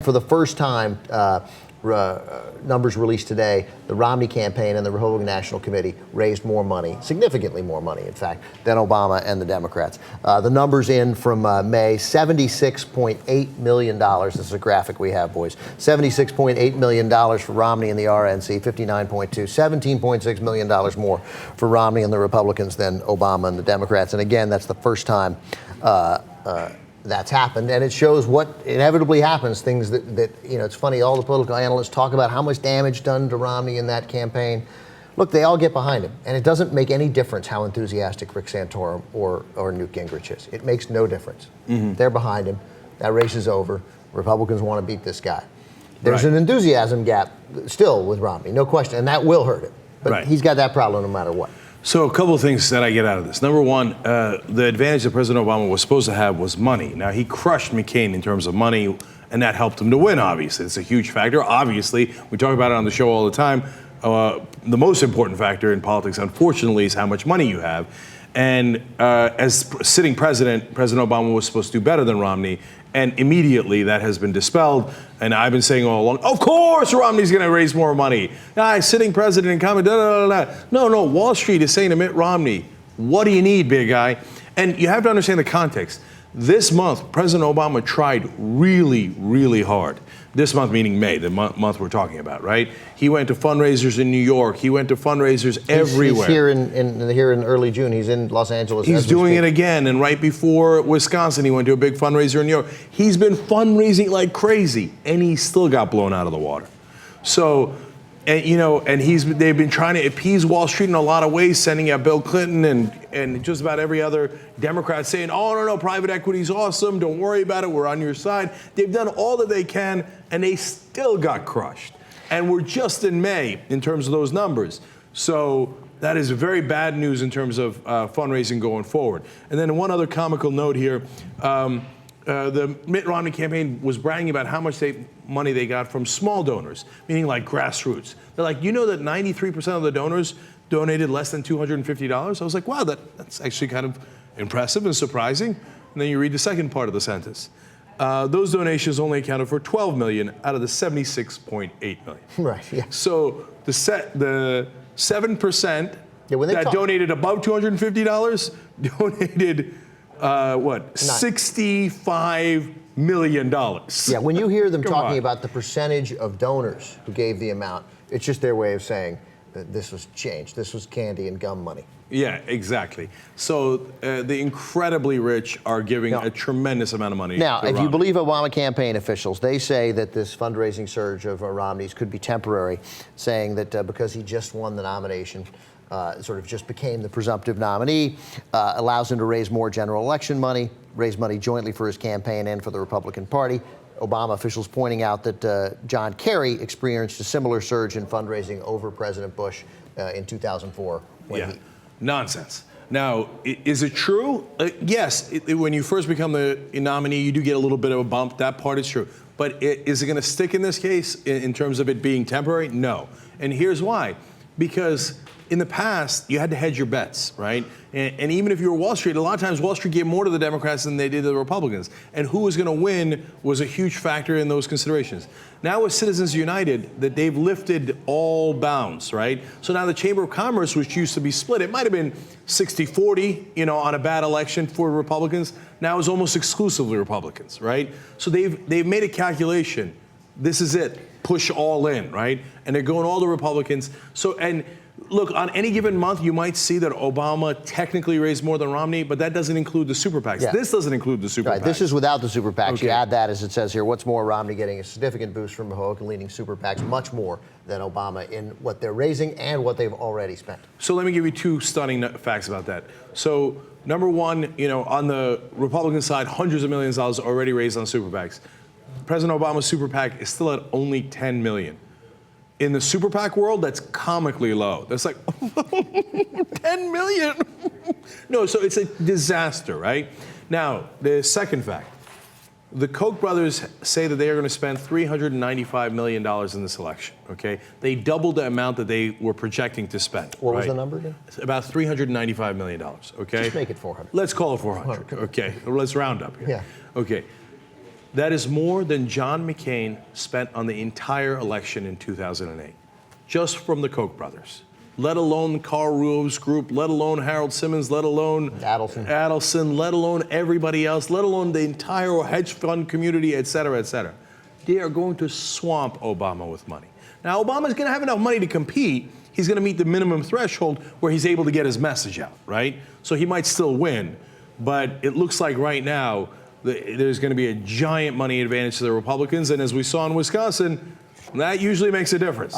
for the first time, numbers released today, the Romney campaign and the Republican National Committee raised more money, significantly more money, in fact, than Obama and the Democrats. The numbers in from May, $76.8 million. This is a graphic we have, boys. $76.8 million for Romney and the RNC, 59.2, $17.6 million more for Romney and the Republicans than Obama and the Democrats. And again, that's the first time that's happened, and it shows what inevitably happens, things that it's funny, all the political analysts talk about how much damage done to Romney in that campaign. Look, they all get behind him, and it doesn't make any difference how enthusiastic Rick Santorum or Newt Gingrich is. It makes no difference. Mm-hmm. They're behind him. That race is over. Republicans want to beat this guy. There's an enthusiasm gap still with Romney, no question, and that will hurt him. But he's got that problem no matter what. So a couple of things that I get out of this. Number one, the advantage that President Obama was supposed to have was money. Now, he crushed McCain in terms of money, and that helped him to win, obviously. It's a huge factor. Obviously, we talk about it on the show all the time. The most important factor in politics, unfortunately, is how much money you have. And as sitting president, President Obama was supposed to do better than Romney, and immediately that has been dispelled. And I've been saying all along, of course Romney's going to raise more money. Sitting president and comment, No, Wall Street is saying to Mitt Romney, what do you need, big guy? And you have to understand the context. This month, President Obama tried really, really hard. This month, meaning May, the month we're talking about, right? He went to fundraisers in New York. He went to fundraisers everywhere. He's here in early June. He's in Los Angeles. He's doing it again. And right before Wisconsin, he went to a big fundraiser in New York. He's been fundraising like crazy, and he still got blown out of the water. So, and they've been trying to appease Wall Street in a lot of ways, sending out Bill Clinton and just about every other Democrat saying, oh, no, private equity is awesome. Don't worry about it. We're on your side. They've done all that they can, and they still got crushed. And we're just in May in terms of those numbers. So that is very bad news in terms of fundraising going forward. And then one other comical note here. The Mitt Romney campaign was bragging about how much money they got from small donors, meaning like grassroots. They're like, you know that 93% of the donors donated less than $250? I was like, wow, that's actually kind of impressive and surprising. And then you read the second part of the sentence. Those donations only accounted for $12 million out of the $76.8 million. Right, yeah. So the 7% that donated above $250 donated $65 million. Yeah, when you hear them talking about the percentage of donors who gave the amount, it's just their way of saying that this was change. This was candy and gum money. Yeah, exactly. So the incredibly rich are giving a tremendous amount of money. Now, if you believe Obama campaign officials, they say that this fundraising surge of Romney's could be temporary, saying that because he just won the nomination, sort of just became the presumptive nominee, allows him to raise more general election money, raise money jointly for his campaign and for the Republican Party. Obama officials pointing out that John Kerry experienced a similar surge in fundraising over President Bush in 2004. Nonsense. Now, is it true? Yes, when you first become the nominee, you do get a little bit of a bump. That part is true. But is it going to stick in this case in terms of it being temporary? No. And here's why. Because in the past, you had to hedge your bets, right? And even if you were Wall Street, a lot of times Wall Street gave more to the Democrats than they did to the Republicans. And who was going to win was a huge factor in those considerations. Now with Citizens United, that they've lifted all bounds, right? So now the Chamber of Commerce, which used to be split, it might have been 60-40, on a bad election for Republicans. Now it's almost exclusively Republicans, right? So they've made a calculation. This is it. Push all in, right? And they're going all the Republicans. So, and look, on any given month, you might see that Obama technically raised more than Romney, but that doesn't include the super PACs. Yeah. This doesn't include the super PACs. This is without the super PACs. Okay. You add that, as it says here. What's more, Romney getting a significant boost from Republican-leaning super PACs, much more than Obama in what they're raising and what they've already spent. So let me give you two stunning facts about that. So number one, on the Republican side, hundreds of millions of dollars already raised on super PACs. President Obama's super PAC is still at only $10 million. In the super PAC world, that's comically low. That's like, 10 million? No, so it's a disaster, right? Now, the second fact. The Koch brothers say that they are going to spend $395 million in this election, okay? They doubled the amount that they were projecting to spend. What was the number again? It's about $395 million, okay? Just make it 400. Let's call it 400, okay? Let's round up here. Yeah. Okay. That is more than John McCain spent on the entire election in 2008, just from the Koch brothers. Let alone Carl Rove's group, let alone Harold Simmons, let alone Adelson, let alone everybody else, let alone the entire hedge fund community, et cetera, et cetera. They are going to swamp Obama with money. Now, Obama's going to have enough money to compete. He's going to meet the minimum threshold where he's able to get his message out, right? So he might still win. But it looks like right now there's going to be a giant money advantage to the Republicans. And as we saw in Wisconsin, that usually makes a difference.